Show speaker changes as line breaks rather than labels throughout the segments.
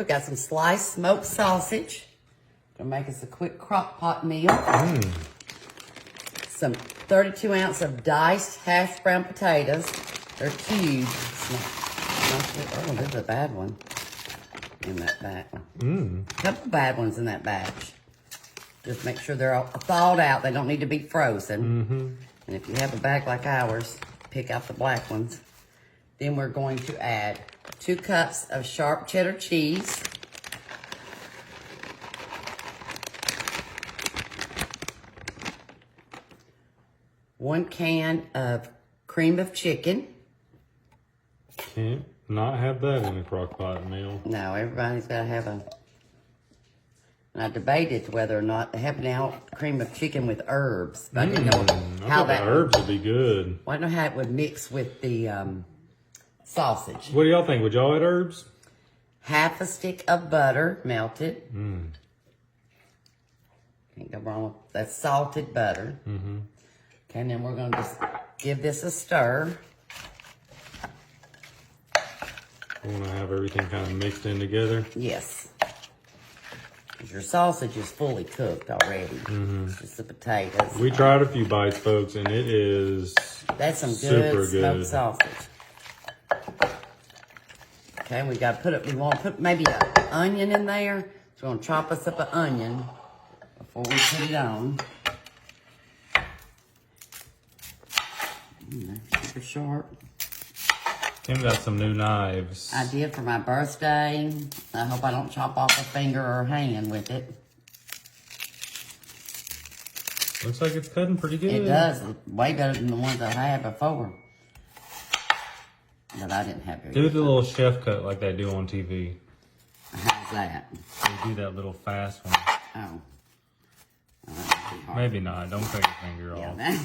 We've got some sliced smoked sausage. Gonna make us a quick crock pot meal. Some 32 ounce of diced hash brown potatoes. They're cubed. Oh, there's a bad one in that batch. A couple bad ones in that batch. Just make sure they're all thawed out. They don't need to be frozen. And if you have a bag like ours, pick out the black ones. Then we're going to add 2 cups of sharp cheddar cheese. One can of cream of chicken.
Can't not have that in a crock pot meal.
No, everybody's got to have a... And I debated whether or not to have now cream of chicken with herbs. But I didn't know how that...
the herbs would be good.
Well, I don't know how it would mix with the sausage.
What do y'all think? Would y'all add herbs?
Half a stick of butter, melted. Can't go wrong with that's salted butter. Okay, and then we're going to just give this a stir.
I want to have everything kind of mixed in together.
Yes. Your sausage is fully cooked already. It's just the potatoes.
We tried a few bites, folks, and it is
That's some
super
good smoked
good.
sausage. Okay, we got to put it. We want to put maybe an onion in there. So we're going to chop us up an onion before we put it on. Super sharp.
Tim got some new knives.
I did for my birthday. I hope I don't chop off a finger or hand with it.
Looks like it's cutting pretty good.
It does. It's way better than the ones I had before. But I didn't have very
Do
good.
the little chef cut like they do on TV.
How's that?
They do that little fast one.
Oh.
Maybe not. Don't cut your finger
Yeah,
off.
that,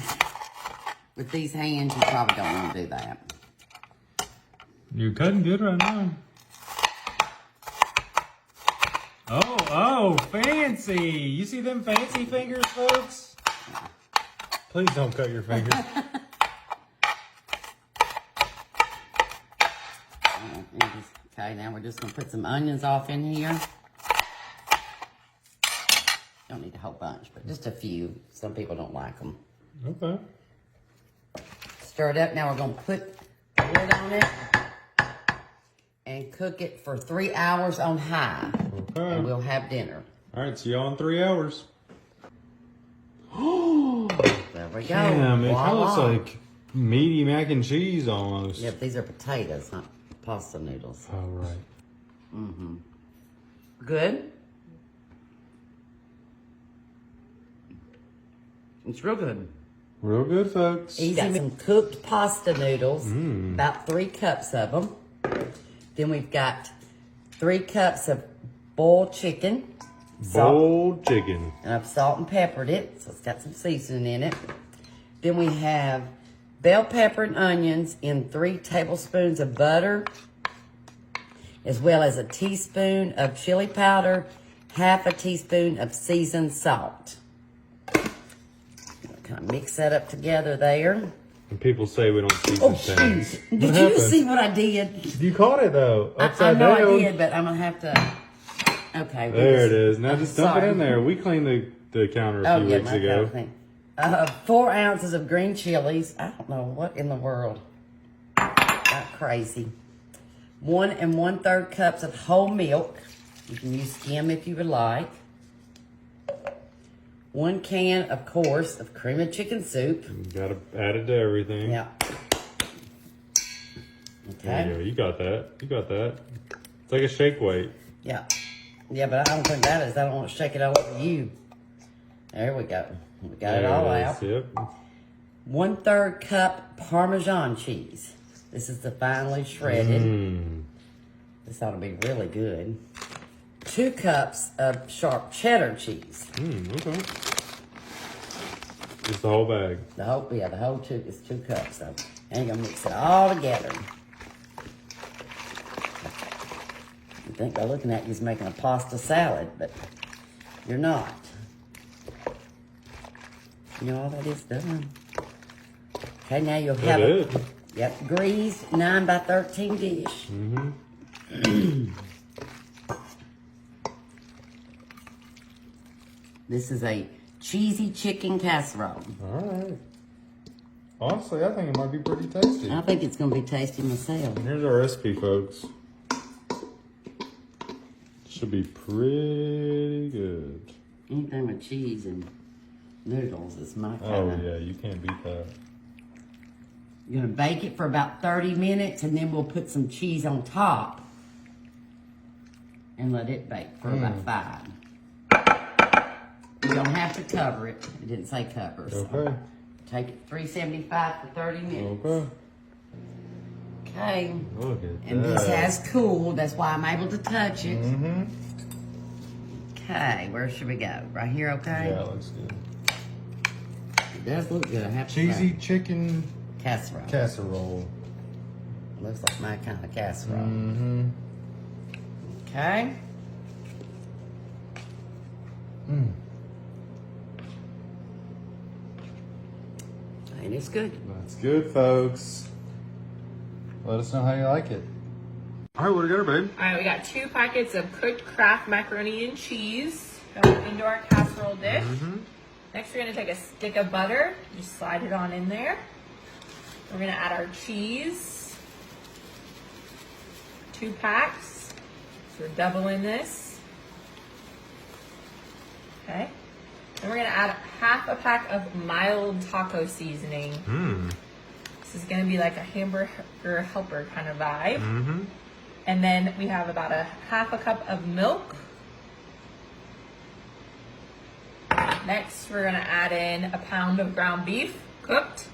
with these hands, you probably don't want to do that.
You're cutting good right now. Oh, fancy. You see them fancy fingers, folks? Please don't cut your fingers.
Okay, now we're just going to put some onions off in here. Don't need a whole bunch, but just a few. Some people don't like them.
Okay.
Stir it up. Now we're going to put the lid on it and cook it for 3 hours on high.
Okay.
And we'll have dinner.
All right, see y'all in 3 hours.
There we go.
Damn, it kind of looks
Voila.
like meaty mac and cheese almost.
Yep, these are potatoes, not pasta noodles.
All right.
Good? It's real good.
Real good, folks.
Easy. Got some cooked pasta noodles, about 3 cups of them. Then we've got 3 cups of boiled chicken.
Boiled chicken.
And I've salt and peppered it, so it's got some seasoning in it. Then we have bell pepper and onions in 3 tablespoons of butter, as well as a teaspoon of chili powder, half a teaspoon of seasoned salt. Kind of mix that up together there.
And people say we don't season
Oh,
things.
shoot.
What
Did you
happened?
see what I did?
You caught it though.
I
Upside
know
down.
I did, but I'm going to have to... Okay.
There it is. Now
I'm
just dump it
sorry.
in there. We cleaned the counter a few weeks
my
ago.
thing. 4 ounces of green chilies. I don't know what in the world. Not crazy. 1 1/3 cups of whole milk. You can use skim if you would like. 1 can, of course, of cream of chicken soup.
You gotta add it to everything.
Yeah.
There you
Okay.
go. You got that. You got that. It's like a shake weight.
Yeah. Yeah, but I don't think that is. I don't want to shake it all over you. There we go. We got it
There
all
is.
out.
Yep.
1/3 cup Parmesan cheese. This is the finely shredded. This ought to be really good. 2 cups of sharp cheddar cheese.
Okay. Just the whole bag.
The whole 2 is 2 cups. So, and you're gonna mix it all together. You think by looking at you is making a pasta salad, but you're not. You know all that is done. Okay, now you'll have
That
a greased 9 by 13 dish. This is a cheesy chicken casserole.
All right. Honestly, I think it might be pretty tasty.
I think it's going to be tasty myself.
Here's our recipe, folks. Should be pretty good.
Anything with cheese and noodles is my kind
Oh,
of...
yeah, you can't beat that.
You're going to bake it for about 30 minutes, and then we'll put some cheese on top and let it bake for about 5. You don't have to cover it. It didn't say cover. So
Okay.
take it 375 for 30 minutes.
Okay.
Okay.
Look at
And
that.
this has cooled. That's why I'm able to touch it.
Mm-hmm.
Okay, where should we go? Right here, okay?
Yeah, it looks good.
It does look good. I have to
Cheesy
say.
chicken
Casserole.
casserole.
Looks like my kind of casserole.
Mm-hmm.
Okay.
Mm.
And it's good.
That's good, folks. Let us know how you like it. All right, what do we got, babe?
All right, we got 2 packets of cooked Kraft macaroni and cheese going into our casserole dish. Next, we're gonna take a stick of butter, just slide it on in there. We're gonna add our cheese, 2 packs. So we're doubling this. Okay. Then we're gonna add half a pack of mild taco seasoning. This is gonna be like a hamburger helper kind of vibe. And then we have about a half a cup of milk. Next, we're gonna add in a pound of ground beef, cooked.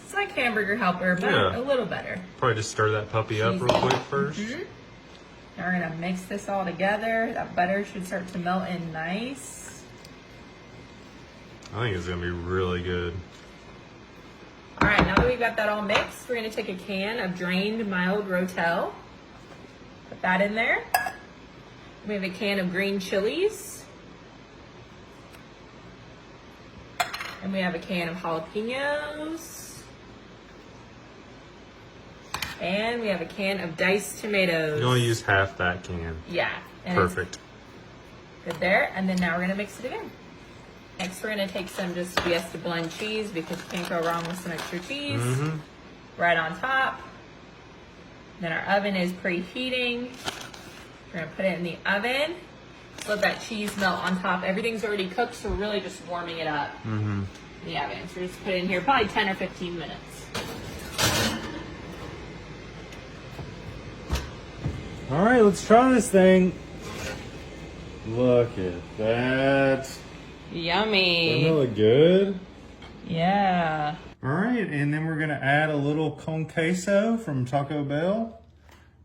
It's like hamburger helper, but
Yeah.
a little better.
Probably just stir that puppy up real quick first.
Now we're gonna mix this all together. That butter should start to melt in nice.
I think it's gonna be really good.
All right, now that we've got that all mixed, we're gonna take a can of drained mild Rotel. Put that in there. We have a can of green chilies. And we have a can of jalapenos. And we have a can of diced tomatoes.
You only use half that can.
Yeah. and it's
Perfect.
Good there. And then now we're gonna mix it again. Next, we're gonna take some just Fiesta blend cheese because you can't go wrong with some extra cheese. Right on top. Then our oven is preheating. We're gonna put it in the oven. Let that cheese melt on top. Everything's already cooked, so we're really just warming it up in the oven. So we're just put it in here probably 10 or 15 minutes.
All right, let's try this thing. Look at that. Doesn't
Yummy.
that look good?
Yeah.
All right, and then we're gonna add a little con queso from Taco Bell.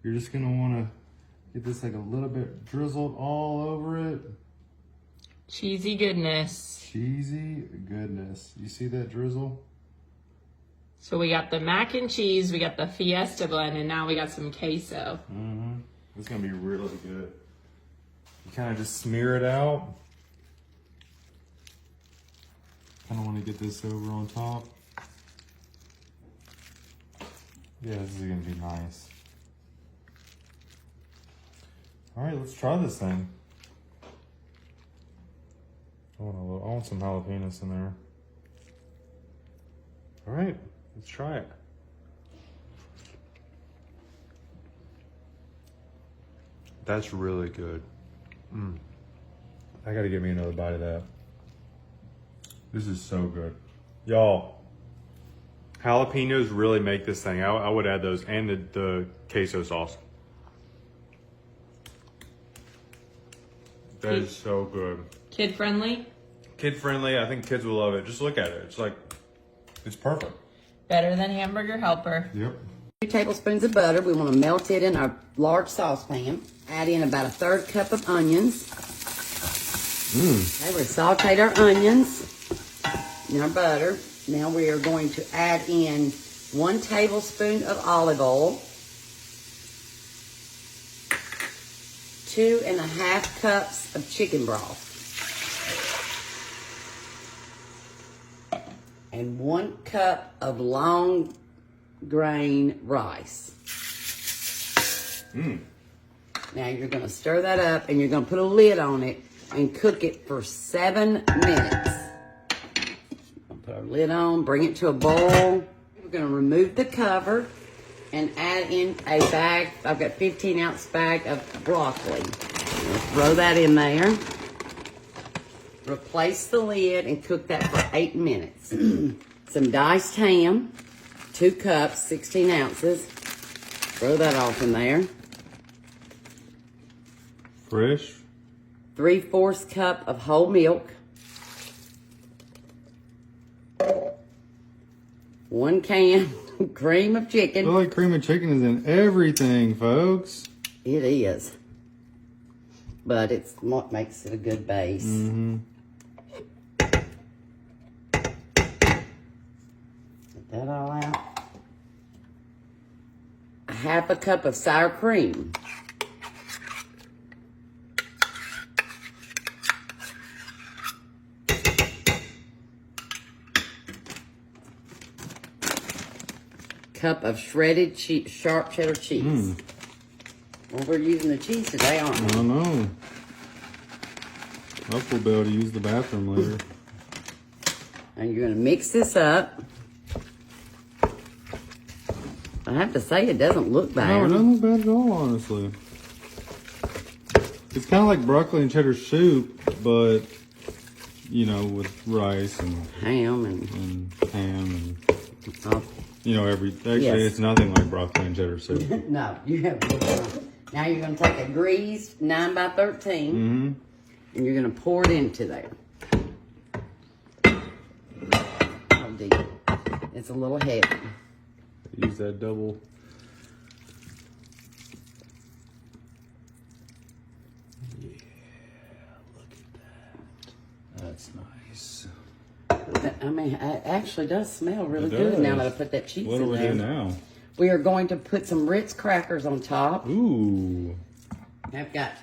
You're just gonna wanna get this like a little bit drizzled all over it.
Cheesy goodness.
Cheesy goodness. You see that drizzle?
So we got the mac and cheese, we got the Fiesta blend, and now we got some queso.
It's gonna be really good. You kind of just smear it out. Kind of want to get this over on top. Yeah, this is gonna be nice. All right, let's try this thing. I want some jalapenos in there. All right, let's try it. That's really good. I gotta give me another bite of that. This is so good. Y'all, jalapenos really make this thing. I would add those and the queso sauce. That is so good.
Kid friendly?
Kid friendly. I think kids will love it. Just look at it. It's like, it's perfect.
Better than hamburger helper.
Yep.
2 tablespoons of butter. We want to melt it in a large saucepan. Add in about a 1/3 cup of onions. Okay, we sauteed our onions in our butter. Now we are going to add in 1 tablespoon of olive oil, 2½ cups of chicken broth, and 1 cup of long grain rice. Now you're going to stir that up and you're going to put a lid on it and cook it for 7 minutes. Put our lid on, bring it to a boil. We're gonna remove the cover and add in a bag. I've got 15-ounce bag of broccoli. Throw that in there. Replace the lid and cook that for 8 minutes. Some diced ham, 2 cups, 16 ounces. Throw that off in there.
Fresh.
3/4 cup of whole milk. 1 can of cream of
I
chicken.
feel like cream of chicken is in everything, folks.
It is. But it's what makes it a good base.
Mm-hmm.
Get that all out. 1/2 cup of sour cream. Cup of shredded cheese, sharp cheddar cheese. Well, we're using the cheese today, aren't we?
I don't know. Hope we'll be able to use the bathroom later.
And you're going to mix this up. I have to say, it doesn't look bad.
No, it doesn't look bad at all, honestly. It's kind of like broccoli and cheddar soup, but, you know, with rice and
Ham and
ham and,
oh,
you know, actually,
Yes.
it's nothing like broccoli and cheddar soup.
no, you have to put it on. Now you're going to take a greased 9x13
Mm-hmm.
and you're going to pour it into there. Oh, deep. It's a little heavy.
Use that double. Yeah, look at that. That's nice.
I mean, it actually does smell really
It
good now
does.
that I put that cheese
What do
in
we
there.
do now?
We are going to put some Ritz crackers on top.
Ooh.
I've got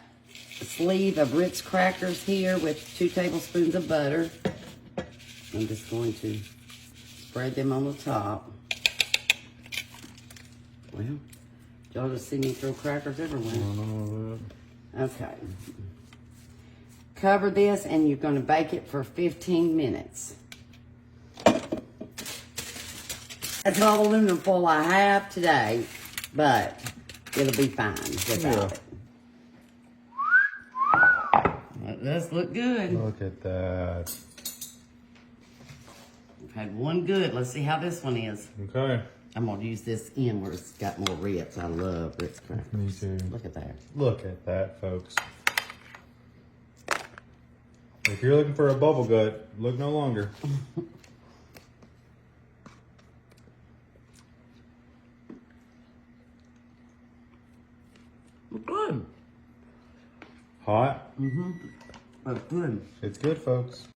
a sleeve of Ritz crackers here with 2 tablespoons of butter. I'm just going to spread them on the top. Well, y'all just see me throw crackers everywhere. Okay. Cover this and you're going to bake it for 15 minutes. That's all the aluminum foil I have today, but it'll be fine without it. That does look good.
Look at that.
We've had one good. Let's see how this one is.
Okay.
I'm going to use this end where it's got more Ritz. I love Ritz crackers.
Me too.
Look at that.
Look at that, folks. If you're looking for a bubble gut, look no longer.
Good.
Hot.
That's good.
It's good, folks.